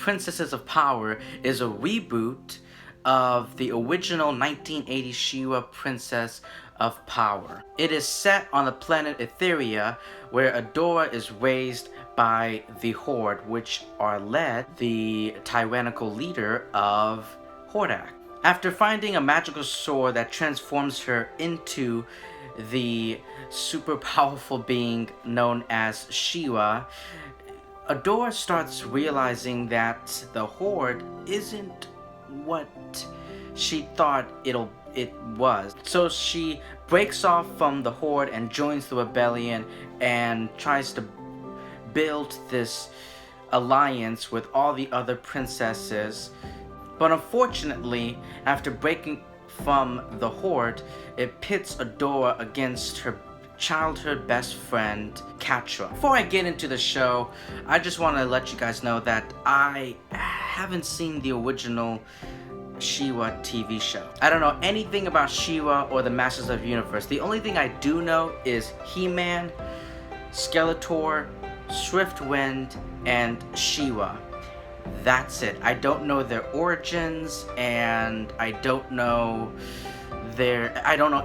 Princesses of Power is a reboot of the original 1980 She-Ra Princess of Power. It is set on the planet Etheria, where Adora is raised by the Horde, which are led the tyrannical leader of Hordak. After finding a magical sword that transforms her into the super powerful being known as She-Ra, Adora starts realizing that the Horde isn't what she thought it was. So she breaks off from the Horde and joins the rebellion and tries to build this alliance with all the other princesses. But unfortunately, after breaking from the Horde, it pits Adora against her childhood best friend, Catra. Before I get into the show, I just want to let you guys know that I haven't seen the original She-Ra TV show. I don't know anything about She-Ra or the Masters of the Universe. The only thing I do know is He-Man, Skeletor, Swiftwind, and She-Ra. That's it. I don't know their origins, and I don't know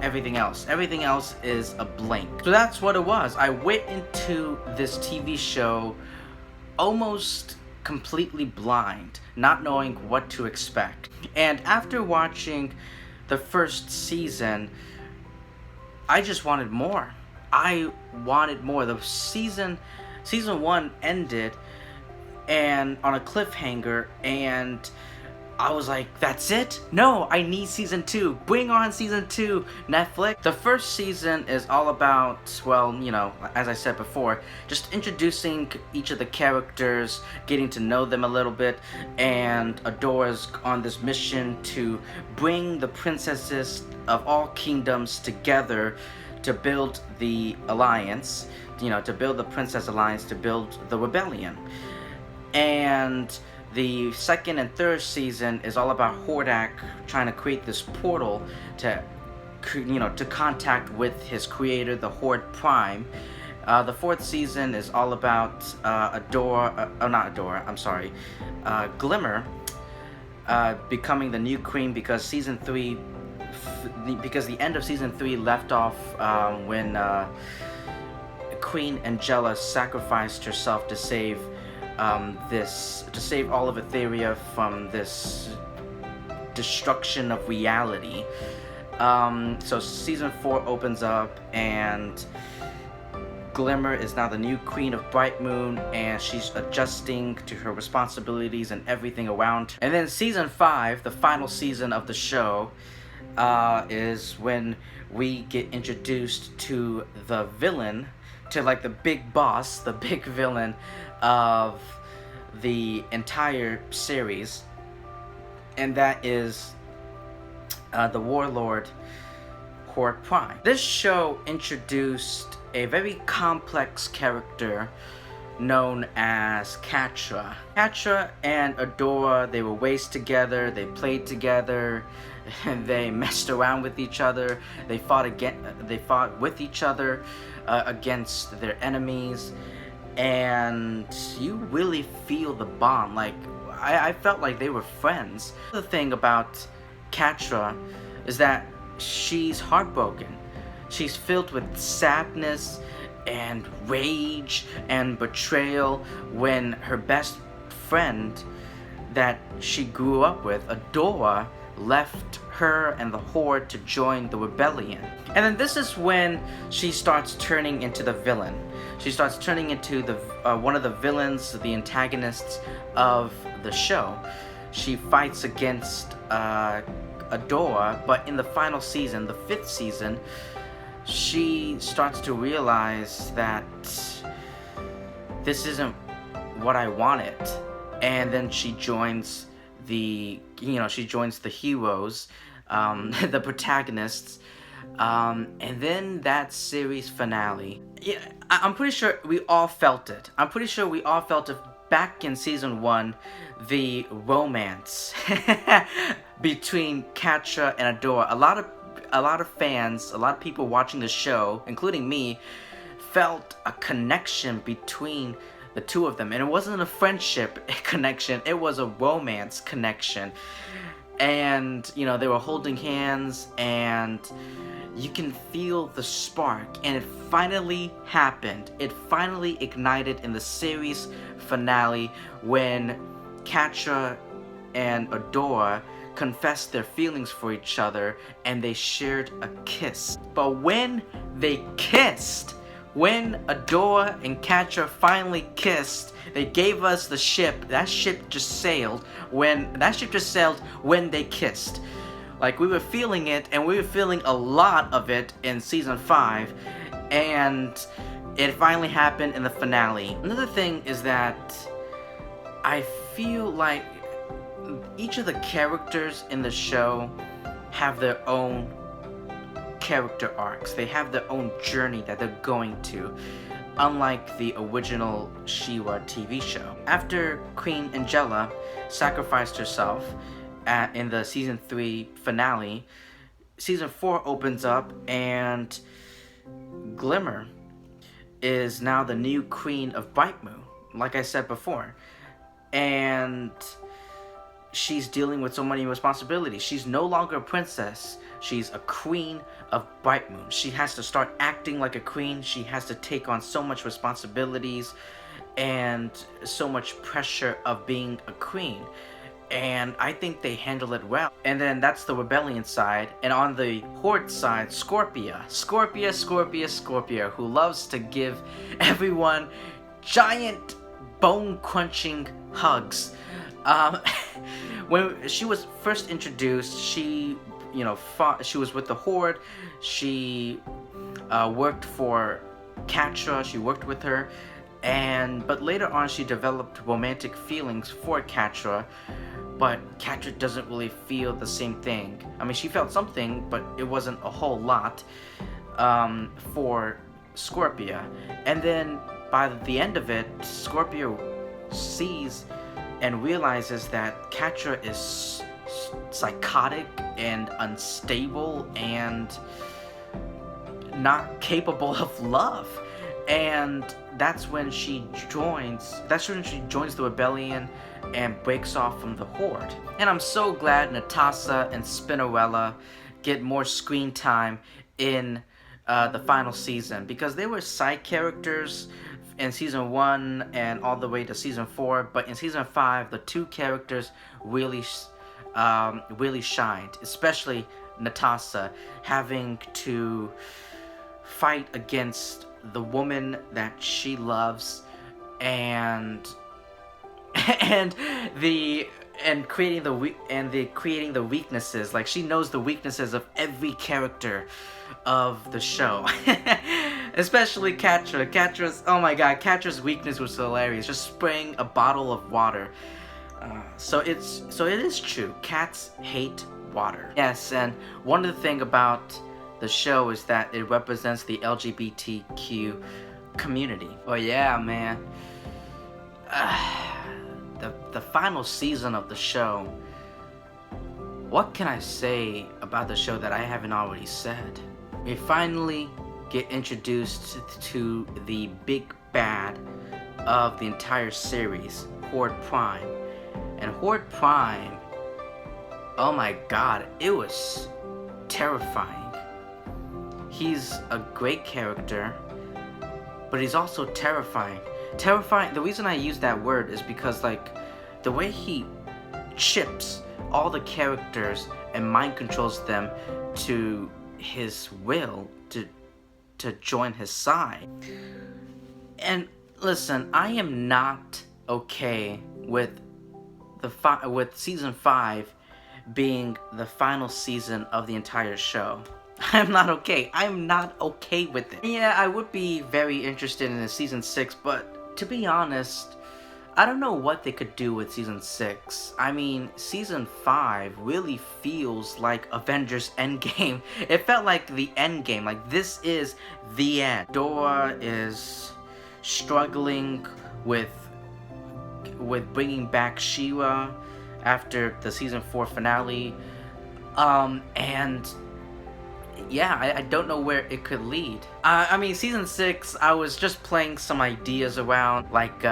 everything else. Everything else is a blank. So that's what it was. I went into this TV show almost completely blind, not knowing what to expect. And after watching the first season, I just wanted more. I wanted more. The season 1 ended and on a cliffhanger, and I was like, that's it? No, I need season 2. Bring on season 2, Netflix. The first season is all about, well, you know, as I said before, just introducing each of the characters, getting to know them a little bit, and Adora's on this mission to bring the princesses of all kingdoms together to build the alliance, you know, to build the Princess Alliance, to build the rebellion. And the second and third season is all about Hordak trying to create this portal to, you know, to contact with his creator, the Horde Prime. The fourth season is all about Glimmer becoming the new queen, because because the end of season 3 left off when Queen Angela sacrificed herself to save all of Etheria from this destruction of reality. So season 4 opens up, and Glimmer is now the new queen of Bright Moon, and she's adjusting to her responsibilities and everything around her. And then season 5, the final season of the show, is when we get introduced to the villain, to like the big boss, the big villain of the entire series, and that is the warlord Horde Prime. This show introduced a very complex character known as Catra. Catra and Adora, they were raised together, they played together, and they messed around with each other. They fought with each other against their enemies, and you really feel the bond. Like, I felt like they were friends. The thing about Catra is that she's heartbroken. She's filled with sadness and rage and betrayal when her best friend that she grew up with, Adora, left her and the Horde to join the rebellion. And then this is when she starts turning into the villain. She starts turning into the one of the villains, the antagonists of the show. She fights against Adora, but in the final season, the 5th season, she starts to realize that this isn't what I wanted. And then she joins the heroes, the protagonists, and then that series finale. Yeah, I'm pretty sure we all felt it. Back in season 1, the romance between Catra and Adora. A lot of fans, a lot of people watching the show, including me, felt a connection between the two of them. And it wasn't a friendship connection, it was a romance connection. And, you know, they were holding hands, and you can feel the spark, and it finally happened. It finally ignited in the series finale when Catra and Adora confessed their feelings for each other, and they shared a kiss. But when they kissed, when Adora and Catra finally kissed, they gave us the ship. That ship just sailed when they kissed. Like, we were feeling it, and we were feeling a lot of it in season 5, and it finally happened in the finale. Another thing is that I feel like each of the characters in the show have their own character arcs. They have their own journey that they're going to, unlike the original She-Ra TV show. After Queen Angela sacrificed herself in the season 3 finale, season 4 opens up, and Glimmer is now the new queen of Brightmoon, like I said before. And she's dealing with so many responsibilities. She's no longer a princess. She's a queen of Brightmoon. She has to start acting like a queen. She has to take on so much responsibilities and so much pressure of being a queen. And I think they handle it well. And then that's the rebellion side. And on the Horde side, Scorpia, who loves to give everyone giant bone-crunching hugs. When she was first introduced, she was with the Horde. She worked for Catra. She worked with her, but later on she developed romantic feelings for Catra. But Catra doesn't really feel the same thing. I mean, she felt something, but it wasn't a whole lot for Scorpia. And then by the end of it, Scorpia sees and realizes that Catra is psychotic and unstable and not capable of love. And that's when she joins the rebellion and breaks off from the Horde. And I'm so glad Natasha and Spinnerella get more screen time in the final season, because they were side characters in season 1 and all the way to season 4, but in season 5 the two characters really shined, especially Natasha having to fight against the woman that she loves and creating the weaknesses. Like, she knows the weaknesses of every character of the show. Especially Catra. Oh my god, Catra's weakness was hilarious. Just spraying a bottle of water. So it is true. Cats hate water. Yes, and one of the things about the show is that it represents the LGBTQ community. Oh yeah, man. The final season of the show. What can I say about the show that I haven't already said? We finally get introduced to the big bad of the entire series, Horde Prime. And Horde Prime, oh my god, it was terrifying. He's a great character, but he's also terrifying. The reason I use that word is because, like, the way he chips all the characters and mind controls them to his will to join his side. And listen, I am not okay with with season 5 being the final season of the entire show. I'm not okay. I'm not okay with it. Yeah, I would be very interested in season 6, but to be honest, I don't know what they could do with season 6. I mean, season 5 really feels like Avengers Endgame. It felt like the Endgame. Like, this is the end. Adora is struggling with bringing back She-Ra after the season 4 finale. And yeah, I don't know where it could lead. I mean, season 6, I was just playing some ideas around, like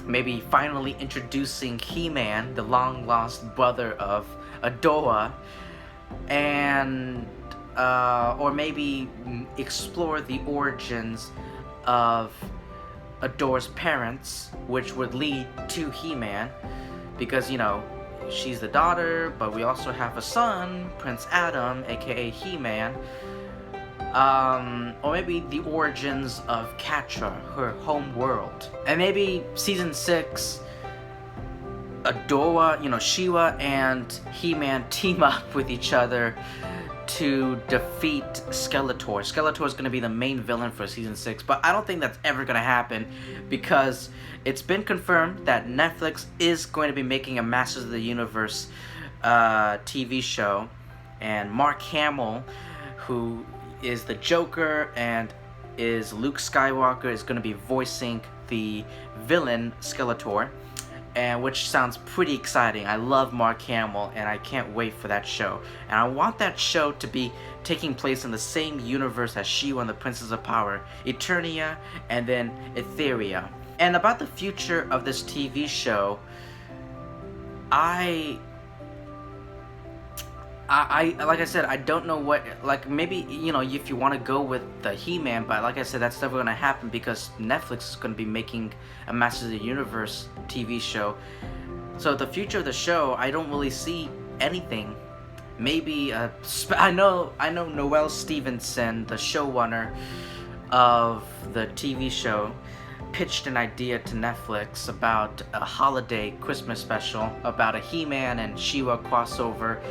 maybe finally introducing He-Man, the long lost brother of Adora, and or maybe explore the origins of Adora's parents, which would lead to He-Man, because, you know, she's the daughter, but we also have a son, Prince Adam, aka He-Man. Or maybe the origins of Catra, her home world. And maybe season 6, Adora, you know, She-Ra and He-Man team up with each other to defeat Skeletor. Skeletor is going to be the main villain for season 6, but I don't think that's ever going to happen, because it's been confirmed that Netflix is going to be making a Masters of the Universe TV show, and Mark Hamill, who is the Joker and is Luke Skywalker, is going to be voicing the villain Skeletor, and which sounds pretty exciting. I love Mark Hamill, and I can't wait for that show. And I want that show to be taking place in the same universe as She-Ra and the Princess of Power, Eternia, and then Etheria. And about the future of this TV show, I like I said, I don't know what, like, maybe, you know, if you want to go with the He-Man, but like I said, that's never going to happen because Netflix is going to be making a Masters of the Universe TV show. So the future of the show, I don't really see anything. Maybe I know Noelle Stevenson, the showrunner of the TV show, pitched an idea to Netflix about a holiday Christmas special about a He-Man and She-Ra crossover,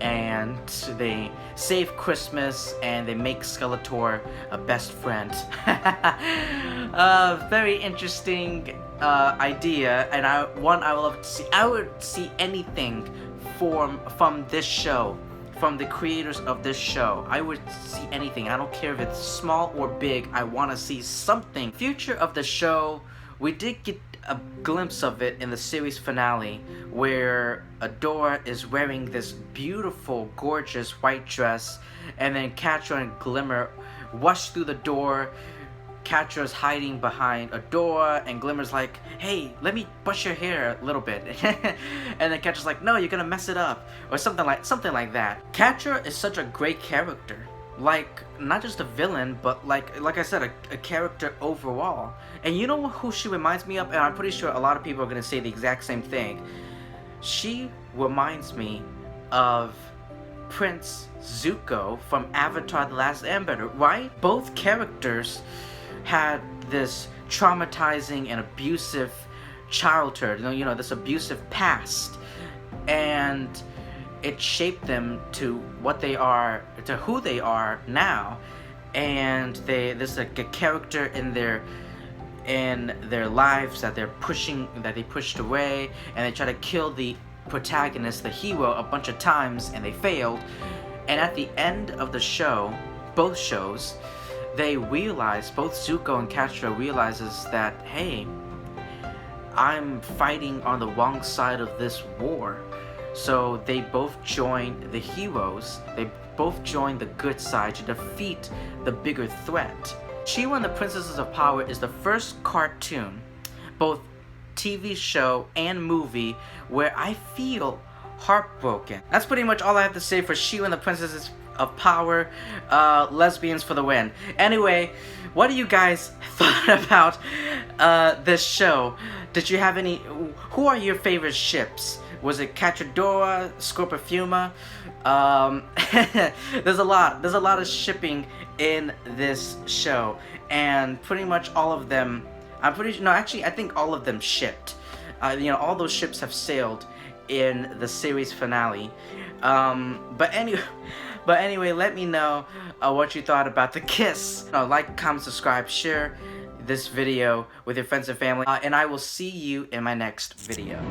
and they save Christmas and they make Skeletor a best friend. Very interesting idea, and I would love to see. I would see anything from this show, from the creators of this show. I would see anything. I don't care if it's small or big. I want to see something. Future of the show, we did get a glimpse of it in the series finale, where Adora is wearing this beautiful, gorgeous white dress, and then Catra and Glimmer rush through the door. Catra's hiding behind Adora, and Glimmer's like, "Hey, let me brush your hair a little bit." And then Catra's like, "No, you're gonna mess it up," or something like that. Catra is such a great character. Like, not just a villain, but like I said, a character overall. And you know who she reminds me of? And I'm pretty sure a lot of people are going to say the exact same thing. She reminds me of Prince Zuko from Avatar: The Last Airbender, right? Both characters had this traumatizing and abusive childhood, you know, this abusive past. And it shaped them to what they are, to who they are now. And there's like a character in their lives that they pushed away, and they try to kill the protagonist, the hero, a bunch of times, and they failed. And at the end of the show, both shows, they realize, both Zuko and Catra realizes that, hey, I'm fighting on the wrong side of this war. So they both joined the heroes, they both joined the good side to defeat the bigger threat. She-Ra and the Princesses of Power is the first cartoon, both TV show and movie, where I feel heartbroken. That's pretty much all I have to say for She-Ra and the Princesses of Power. Lesbians for the win. Anyway, what do you guys thought about this show? Did you have any, who are your favorite ships? Was it Cachadora, Scorpifuma? There's a lot of shipping in this show, and pretty much all of them, I think all of them shipped. You know, all those ships have sailed in the series finale. But anyway, let me know what you thought about the kiss. Like, comment, subscribe, share this video with your friends and family, and I will see you in my next video.